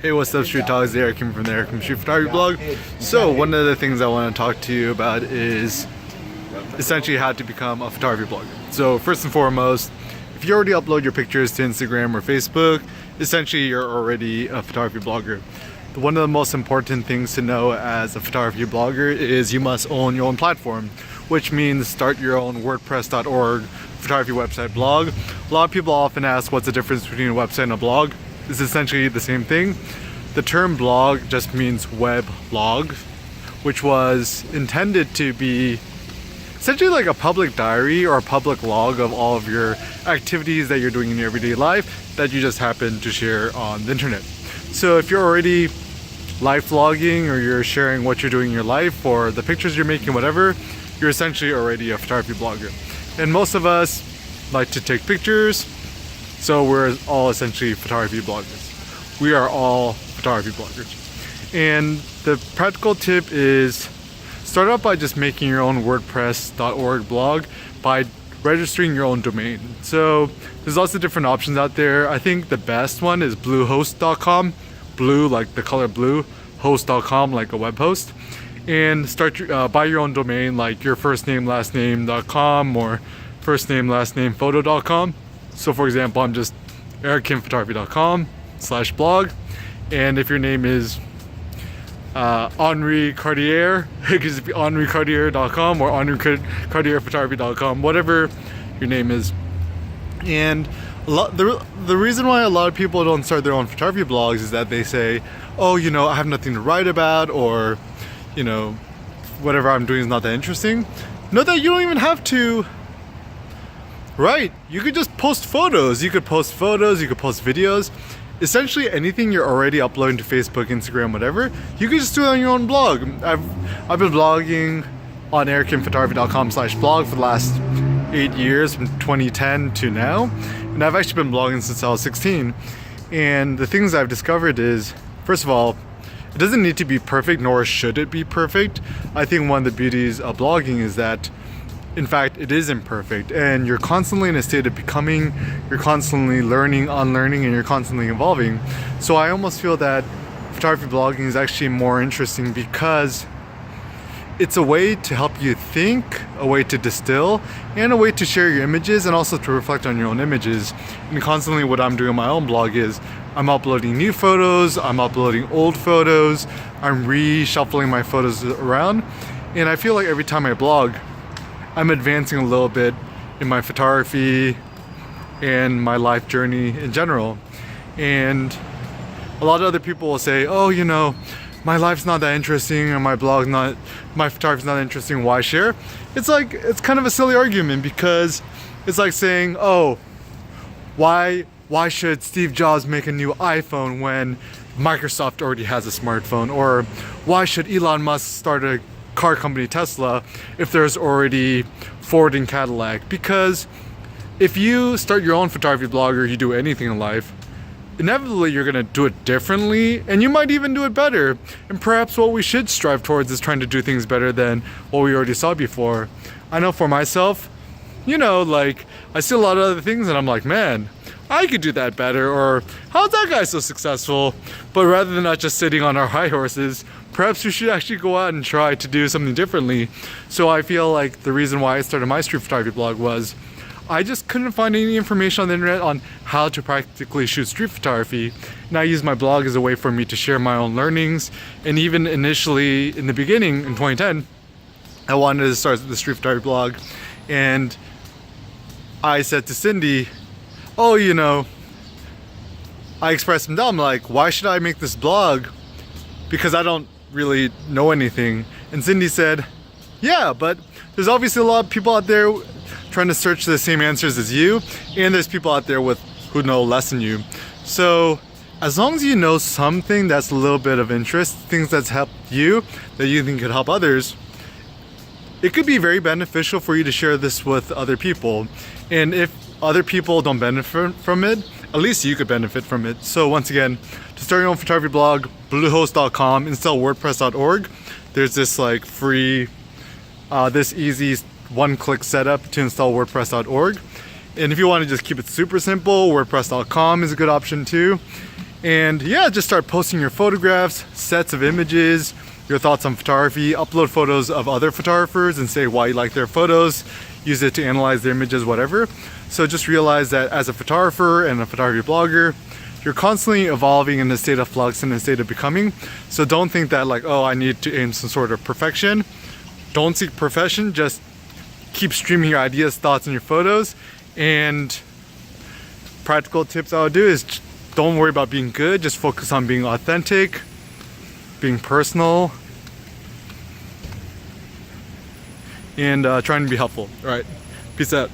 Hey, what's up, Street Talks? Eric from the Eric Street Photography blog. So, one of the things I want to talk to you about is essentially how to become a photography blogger. So, first and foremost, if you already upload your pictures to Instagram or Facebook, essentially you're already a photography blogger. One of the most important things to know as a photography blogger is you must own your own platform, which means start your own WordPress.org photography website blog. A lot of people often ask what's the difference between a website and a blog. It's essentially the same thing. The term blog just means web log, which was intended to be essentially like a public diary or a public log of all of your activities that you're doing in your everyday life that you just happen to share on the internet. So if you're already live vlogging or you're sharing what you're doing in your life or the pictures you're making, whatever, you're essentially already a photography blogger. And most of us like to take pictures, so we're all essentially photography bloggers. We are all photography bloggers. And the practical tip is start out by just making your own WordPress.org blog by registering your own domain. So there's lots of different options out there. I think the best one is bluehost.com. Blue like the color blue, host.com like a web host. And start buy your own domain like your first name last name.com or first name last name photo.com. So for example, I'm just erickinphotography.com/blog, and if your name is Henri Cartier, it could be henricartier.com or henricartierphotography.com, whatever your name is. And the reason why a lot of people don't start their own photography blogs is that they say, oh, you know, I have nothing to write about, or, you know, whatever I'm doing is not that interesting. Know that you don't even have to write. You could just post photos. You could post photos, you could post videos. Essentially anything you're already uploading to Facebook, Instagram, whatever, you could just do it on your own blog. I've been blogging on erickinphotography.com/blog for the last 8 years, from 2010 to now. And I've actually been blogging since I was 16. And the things I've discovered is, first of all, it doesn't need to be perfect, nor should it be perfect. I think one of the beauties of blogging is that, in fact, it is imperfect, and you're constantly in a state of becoming, you're constantly learning, unlearning, and you're constantly evolving. So I almost feel that photography blogging is actually more interesting because it's a way to help you think, a way to distill, and a way to share your images and also to reflect on your own images. And constantly what I'm doing on my own blog is I'm uploading new photos, I'm uploading old photos, I'm reshuffling my photos around, and I feel like every time I blog, I'm advancing a little bit in my photography and my life journey in general. And a lot of other people will say, oh, you know, my life's not that interesting, or my photography's not interesting, why share? It's like, it's kind of a silly argument, because it's like saying, oh, why should Steve Jobs make a new iPhone when Microsoft already has a smartphone? Or why should Elon Musk start a car company, Tesla, if there's already Ford and Cadillac? Because if you start your own photography blog, or you do anything in life, inevitably you're going to do it differently, and you might even do it better. And perhaps what we should strive towards is trying to do things better than what we already saw before. I know for myself, you know, like, I see a lot of other things and I'm like, man, I could do that better, or how's that guy so successful? But rather than not just sitting on our high horses, perhaps we should actually go out and try to do something differently. So I feel like the reason why I started my street photography blog was I just couldn't find any information on the internet on how to practically shoot street photography. And I used my blog as a way for me to share my own learnings. And even initially, in the beginning, in 2010, I wanted to start the street photography blog. And I said to Cindy, oh, you know, I expressed some doubt. I'm like, why should I make this blog? Because I don't really know anything. And Cindy said, yeah, but there's obviously a lot of people out there trying to search the same answers as you, and there's people out there who know less than you. So as long as you know something that's a little bit of interest, things that's helped you, that you think could help others, it could be very beneficial for you to share this with other people. And if other people don't benefit from it, at least you could benefit from it. So once again, to start your own photography blog, bluehost.com, install wordpress.org. There's this like free, this easy one-click setup to install wordpress.org. And if you want to just keep it super simple, wordpress.com is a good option too. And yeah, just start posting your photographs, sets of images, your thoughts on photography, upload photos of other photographers and say why you like their photos, use it to analyze their images, whatever. So just realize that as a photographer and a photography blogger, you're constantly evolving in a state of flux and a state of becoming. So don't think that like, oh, I need to aim some sort of perfection. Don't seek perfection, just keep streaming your ideas, thoughts, and your photos. And practical tips I would do is don't worry about being good, just focus on being authentic, being personal, and trying to be helpful. All right, peace out.